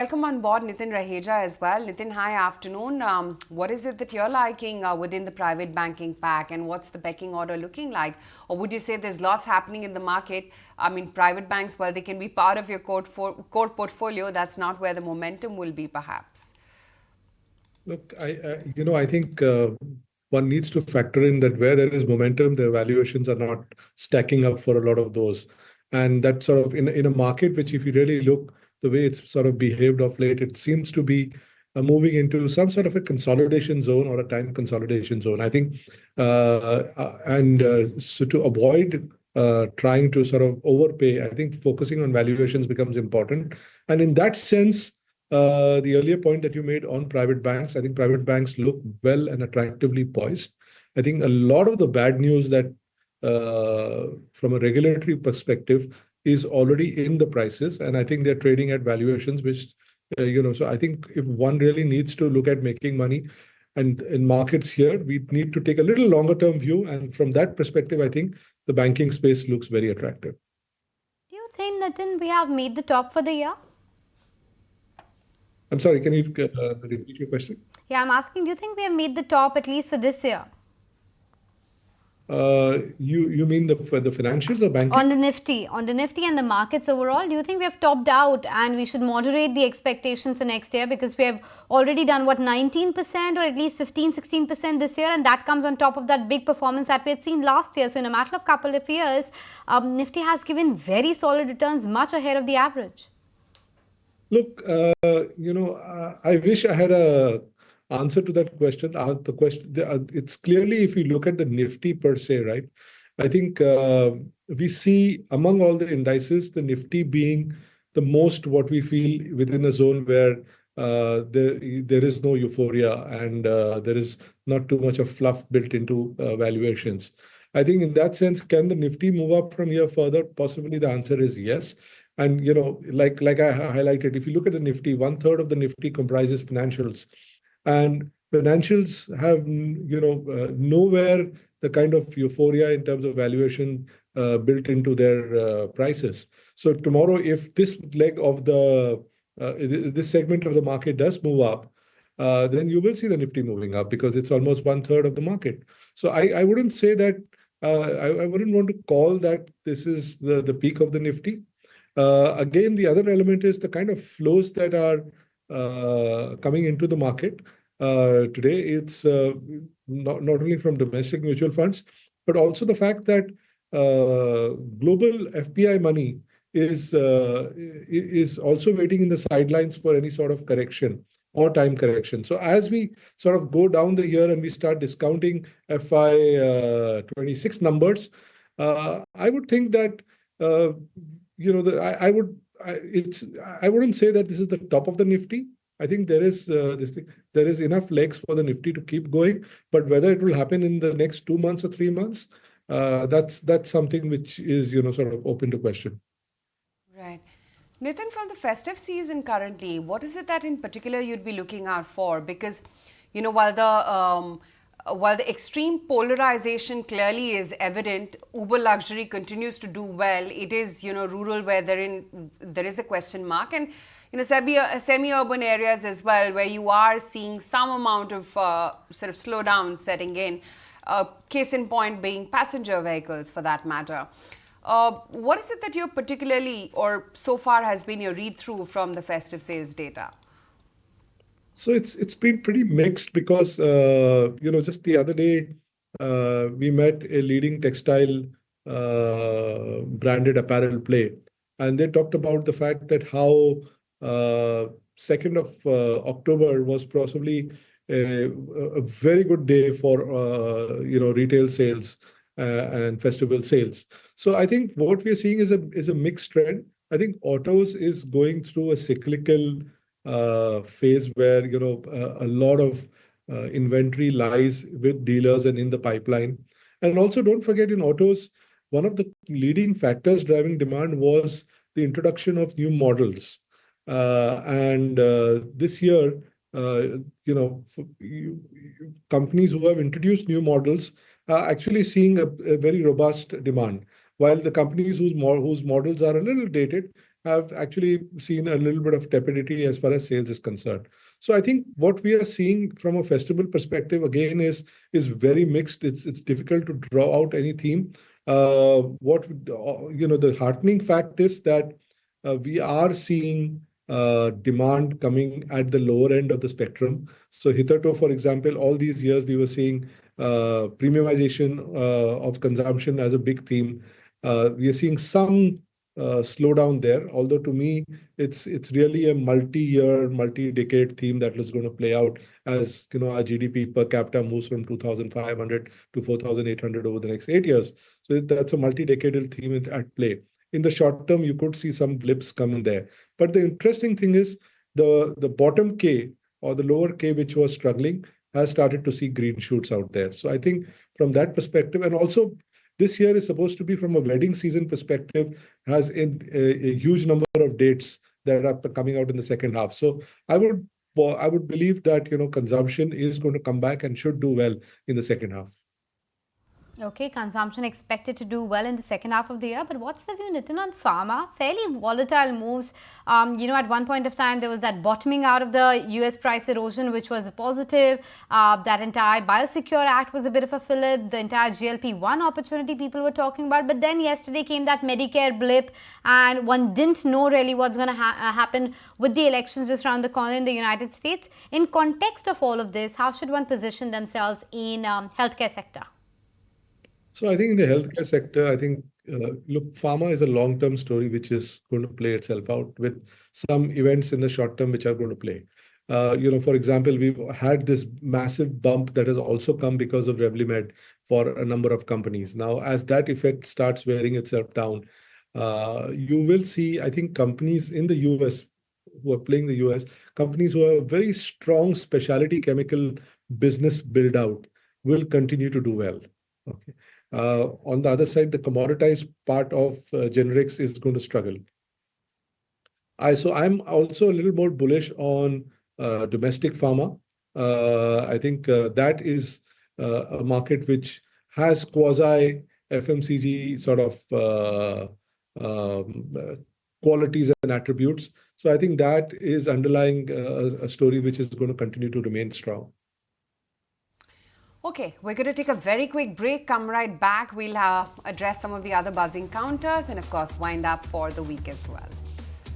Welcome on board, Nitin Raheja as well. Nitin, hi, afternoon. What is it that you're liking within the private banking pack, and what's the pecking order looking like? Or would you say there's lots happening in the market? I mean, private banks, while they can be part of your core portfolio, that's not where the momentum will be, perhaps. Look, I think one needs to factor in that where there is momentum, the valuations are not stacking up for a lot of those. And that sort of in a market which, if you really look the way it's sort of behaved of late, it seems to be moving into some sort of a consolidation zone or a time consolidation zone. I think, so to avoid trying to sort of overpay, I think focusing on valuations becomes important. And in that sense, the earlier point that you made on private banks, I think private banks look well and attractively poised. I think a lot of the bad news that from a regulatory perspective is already in the prices, and I think they're trading at valuations which, so I think if one really needs to look at making money and in markets here, we need to take a little longer term view. And from that perspective, I think the banking space looks very attractive. Do you think, Nitin, we have made the top for the year? I'm sorry, can you repeat your question? Yeah, I'm asking, do you think we have made the top at least for this year? You mean for the financials or banking? On the Nifty and the markets overall, do you think we have topped out and we should moderate the expectation for next year, because we have already done what, 19% or at least 15-16% this year, and that comes on top of that big performance that we had seen last year. So in a matter of couple of years, Nifty has given very solid returns, much ahead of the average. Look, I wish I had a answer to that question. The question, it's clearly, if you look at the Nifty per se, right? I think we see among all the indices, the Nifty being the most what we feel within a zone where there is no euphoria and there is not too much of fluff built into valuations. I think in that sense, can the Nifty move up from here further? Possibly the answer is yes. And like I highlighted, if you look at the Nifty, 1/3 of the Nifty comprises financials, and financials have nowhere the kind of euphoria in terms of valuation built into their prices. So tomorrow, if this leg of this segment of the market does move up, then you will see the Nifty moving up because it's almost 1/3 of the market. So I wouldn't say that I wouldn't want to call that this is the peak of the Nifty. Again, the other element is the kind of flows that are coming into the market today. It's not only from domestic mutual funds, but also the fact that global FPI money is also waiting in the sidelines for any sort of correction or time correction. So as we sort of go down the year and we start discounting FY 26 numbers, I would think that I wouldn't say that this is the top of the Nifty. I think there is there is enough legs for the Nifty to keep going, but whether it will happen in the next 2 months or 3 months, that's something which is sort of open to question. Right. Nitin, from the festive season currently, what is it that in particular you'd be looking out for? Because, while the extreme polarization clearly is evident, Uber luxury continues to do well. It is, rural where there is a question mark, and semi-urban areas as well, where you are seeing some amount of sort of slowdown setting in. Case in point being passenger vehicles, for that matter. What is it that you're particularly, or so far has been your read-through from the festive sales data? So it's been pretty mixed because just the other day we met a leading textile branded apparel play, and they talked about the fact that how 2nd of October was possibly a very good day for retail sales and festival sales. So I think what we're seeing is a mixed trend. I think autos is going through a cyclical phase where a lot of inventory lies with dealers and in the pipeline. And also, don't forget, in autos, one of the leading factors driving demand was the introduction of new models. And this year, companies who have introduced new models are actually seeing a very robust demand, while the companies whose models are a little dated, have actually seen a little bit of tepidity as far as sales is concerned. So I think what we are seeing from a festival perspective again is very mixed. It's difficult to draw out any theme. The heartening fact is that we are seeing demand coming at the lower end of the spectrum. So hitherto, for example, all these years we were seeing premiumization of consumption as a big theme. We are seeing some slowdown there, although to me it's really a multi-year, multi-decade theme that is going to play out as our GDP per capita moves from 2,500 to 4,800 over the next 8 years. So that's a multi-decadal theme at play. In the short term, you could see some blips coming there. But the interesting thing is the bottom K or the lower K, which was struggling, has started to see green shoots out there. So I think from that perspective, and also this year is supposed to be from a wedding season perspective, has a huge number of dates that are coming out in the second half. So I would believe that consumption is going to come back and should do well in the second half. Okay, consumption expected to do well in the second half of the year. But what's the view, Nitin, on pharma? Fairly volatile moves. At one point of time, there was that bottoming out of the US price erosion, which was a positive. That entire Biosecure Act was a bit of a fillip. The entire GLP-1 opportunity people were talking about. But then yesterday came that Medicare blip, and one didn't know really what's going to happen with the elections just around the corner in the United States. In context of all of this, how should one position themselves in healthcare sector? So I think in the healthcare sector, I think, look, pharma is a long-term story which is going to play itself out with some events in the short term which are going to play. For example, we've had this massive bump that has also come because of Revlimid for a number of companies. Now, as that effect starts wearing itself down, you will see, I think, companies in the US who are playing the US, companies who have very strong specialty chemical business build out will continue to do well. Okay. On the other side, the commoditized part of generics is going to struggle. So I'm also a little more bullish on domestic pharma. I think that is a market which has quasi FMCG sort of qualities and attributes. So I think that is underlying a story which is going to continue to remain strong. Okay, we're going to take a very quick break, come right back. We'll address some of the other buzzing counters and, of course, wind up for the week as well.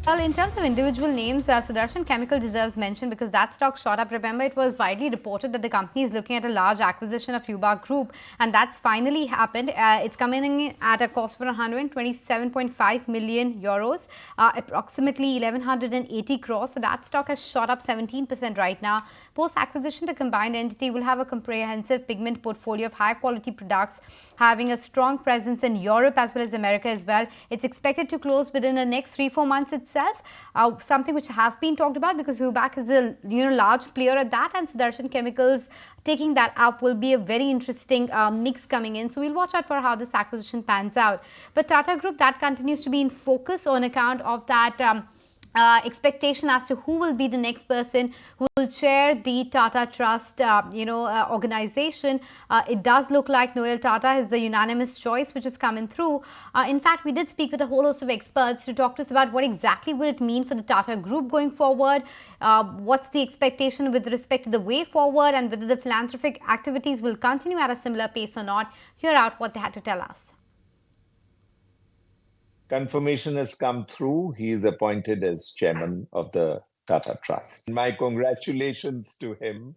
Well, in terms of individual names, Sudarshan Chemical deserves mention because that stock shot up. Remember, it was widely reported that the company is looking at a large acquisition of Yuba Group, and that's finally happened. It's coming in at a cost for 127.5 million euros, approximately 1180 crores. So that stock has shot up 17% right now. Post-acquisition, the combined entity will have a comprehensive pigment portfolio of high-quality products, having a strong presence in Europe as well as America as well. It's expected to close within the next 3-4 months itself, something which has been talked about because Hubac is a large player at that, and Sudarshan Chemicals taking that up will be a very interesting mix coming in. So we'll watch out for how this acquisition pans out. But Tata Group, that continues to be in focus on account of that expectation as to who will be the next person who will chair the Tata Trust, organization. It does look like Noel Tata is the unanimous choice which is coming through. In fact, we did speak with a whole host of experts to talk to us about what exactly would it mean for the Tata Group going forward, what's the expectation with respect to the way forward, and whether the philanthropic activities will continue at a similar pace or not. Hear out what they had to tell us. Confirmation has come through. He is appointed as chairman of the Tata Trust. My congratulations to him.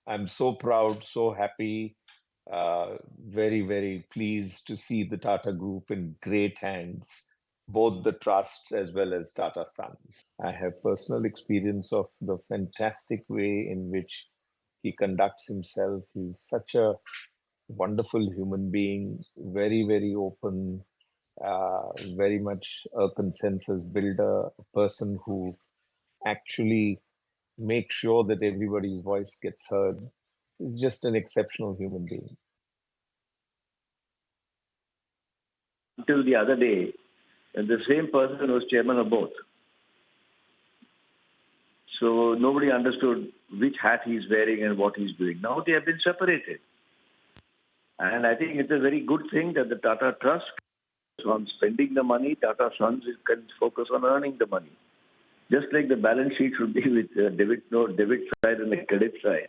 I'm so proud, so happy, very, very pleased to see the Tata Group in great hands, both the trusts as well as Tata Sons. I have personal experience of the fantastic way in which he conducts himself. He's such a wonderful human being, very, very open, very much a consensus builder, a person who actually makes sure that everybody's voice gets heard. He's just an exceptional human being. Until the other day, the same person was chairman of both. So nobody understood which hat he's wearing and what he's doing. Now they have been separated. And I think it's a very good thing that the Tata Trust on spending the money, Tata Sons can focus on earning the money. Just like the balance sheet should be with debit side and the credit side.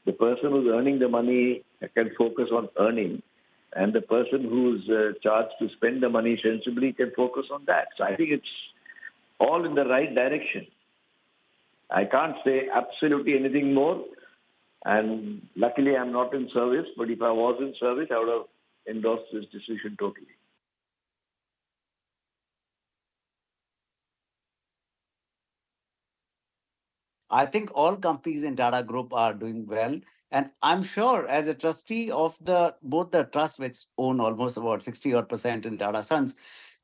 The person who's earning the money can focus on earning, and the person who's charged to spend the money sensibly can focus on that. So I think it's all in the right direction. I can't say absolutely anything more. And luckily, I'm not in service. But if I was in service, I would have endorsed this decision totally. I think all companies in Tata Group are doing well. And I'm sure as a trustee of both the trusts, which own almost about 60 odd percent in Tata Sons,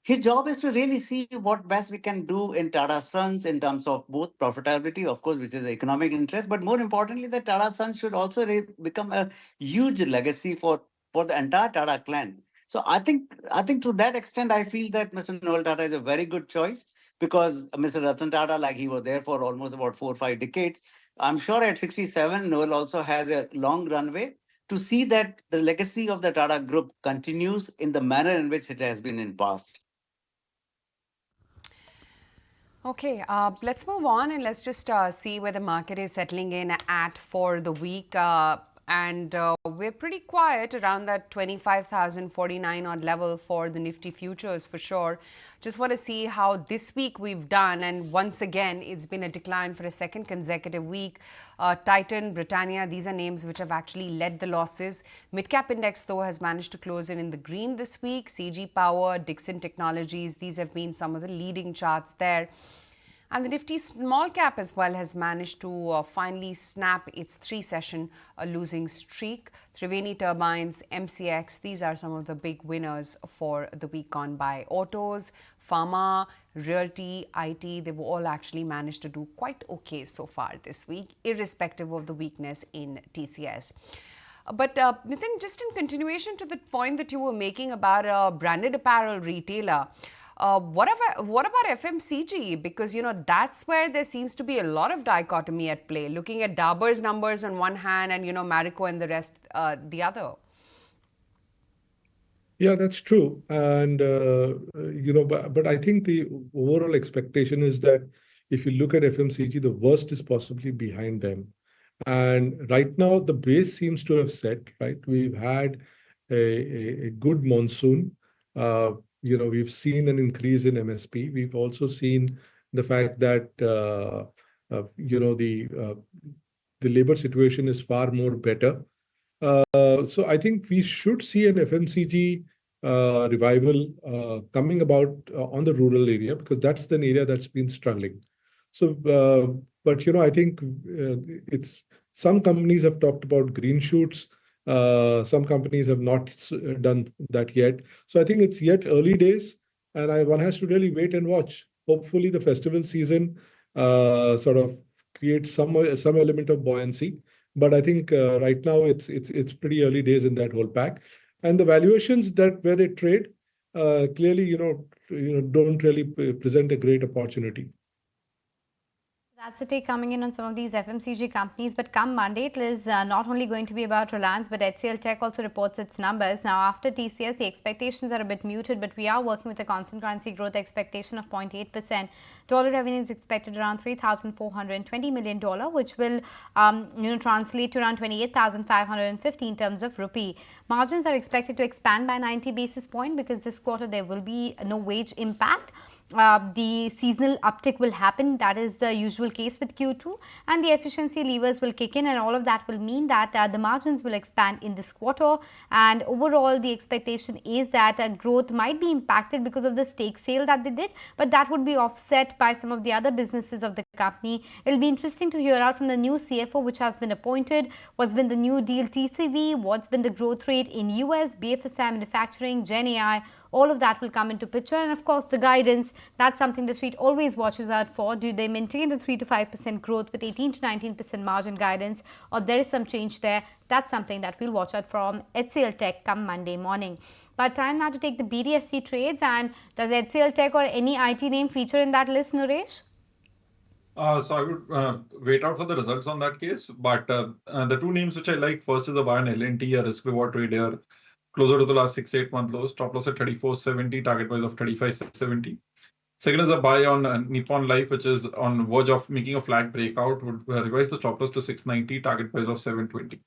his job is to really see what best we can do in Tata Sons in terms of both profitability, of course, which is the economic interest, but more importantly, the Tata Sons should also become a huge legacy for the entire Tata clan. So I think to that extent, I feel that Mr. Noel Tata is a very good choice because Mr. Ratan Tata, like he was there for almost about 4 or 5 decades. I'm sure at 67, Noel also has a long runway to see that the legacy of the Tata Group continues in the manner in which it has been in past. Okay, let's move on and let's just see where the market is settling in at for the week. And we're pretty quiet around that 25,049 odd level for the Nifty futures for sure. Just want to see how this week we've done. And once again, it's been a decline for a second consecutive week. Titan, Britannia, these are names which have actually led the losses. Midcap index, though, has managed to close in the green this week. CG Power, Dixon Technologies, these have been some of the leading charts there. And the Nifty small cap as well has managed to finally snap its 3-session losing streak. Triveni Turbines, MCX, these are some of the big winners for the week gone by. Autos, Pharma, Realty, IT, they've all actually managed to do quite okay so far this week, irrespective of the weakness in TCS. But Nitin, just in continuation to the point that you were making about a branded apparel retailer, what about FMCG? Because, that's where there seems to be a lot of dichotomy at play. Looking at Dabur's numbers on one hand and, Marico and the rest the other. Yeah, that's true. And, but I think the overall expectation is that if you look at FMCG, the worst is possibly behind them. And right now, the base seems to have set, right? We've had a good monsoon. We've seen an increase in MSP. We've also seen the fact that, the labor situation is far more better. So I think we should see an FMCG revival coming about on the rural area because that's the area that's been struggling. So, but I think it's some companies have talked about green shoots. Some companies have not done that yet. So I think it's yet early days, and one has to really wait and watch. Hopefully, the festival season sort of creates some element of buoyancy. But I think right now it's pretty early days in that whole pack, and the valuations where they trade clearly don't really present a great opportunity. That's the take coming in on some of these FMCG companies. But come Monday, it is not only going to be about Reliance, but HCL Tech also reports its numbers. Now, after TCS, the expectations are a bit muted, but we are working with a constant currency growth expectation of 0.8%. Dollar revenue is expected around $3,420 million, which will translate to around 28,550 in terms of rupee. Margins are expected to expand by 90 basis points because this quarter there will be no wage impact. The seasonal uptick will happen. That is the usual case with Q2, and the efficiency levers will kick in, and all of that will mean that the margins will expand in this quarter. And overall, the expectation is that growth might be impacted because of the stake sale that they did, but that would be offset by some of the other businesses of the company. It will be interesting to hear out from the new CFO which has been appointed, what's been the new deal TCV, what's been the growth rate in US, BFSI manufacturing, Gen AI. All of that will come into picture, and of course the guidance, that's something the street always watches out for. Do they maintain the 3 to 5% growth with 18 to 19% margin guidance, or there is some change there? That's something that we'll watch out from HCL Tech come Monday morning. But time now to take the BDSC trades, and does HCL Tech or any IT name feature in that list, Naresh? So I would wait out for the results on that case, but the two names which I like, first is the one L&T, a risk reward trade here. closer to the last 6-8 month lows. Stop loss at 34.70, target price of 35.70. Second is a buy on Nippon Life, which is on verge of making a flat breakout. Would revise the stop loss to 690, target price of 720.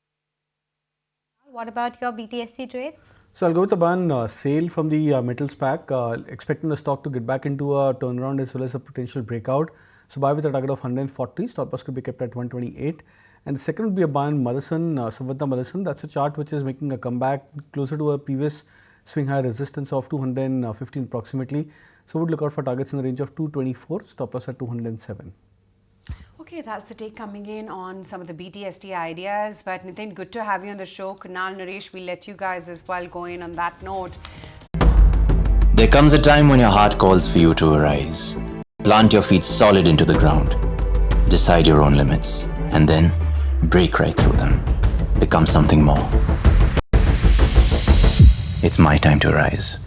What about your BTSC trades? So I'll go with the buy on sale from the metals pack, expecting the stock to get back into a turnaround as well as a potential breakout. So buy with a target of 140, stop loss could be kept at 128. And the second would be a buy on Motherson, Savanta Motherson. That's a chart which is making a comeback closer to a previous swing high resistance of 215 approximately. So would look out for targets in the range of 224, stop loss at 207. Okay, that's the take coming in on some of the BTST ideas. But Nitin, good to have you on the show. Kunal, Naresh, we'll let you guys as well go in on that note. There comes a time when your heart calls for you to arise. Plant your feet solid into the ground. Decide your own limits. And then break right through them. Become something more. It's my time to rise.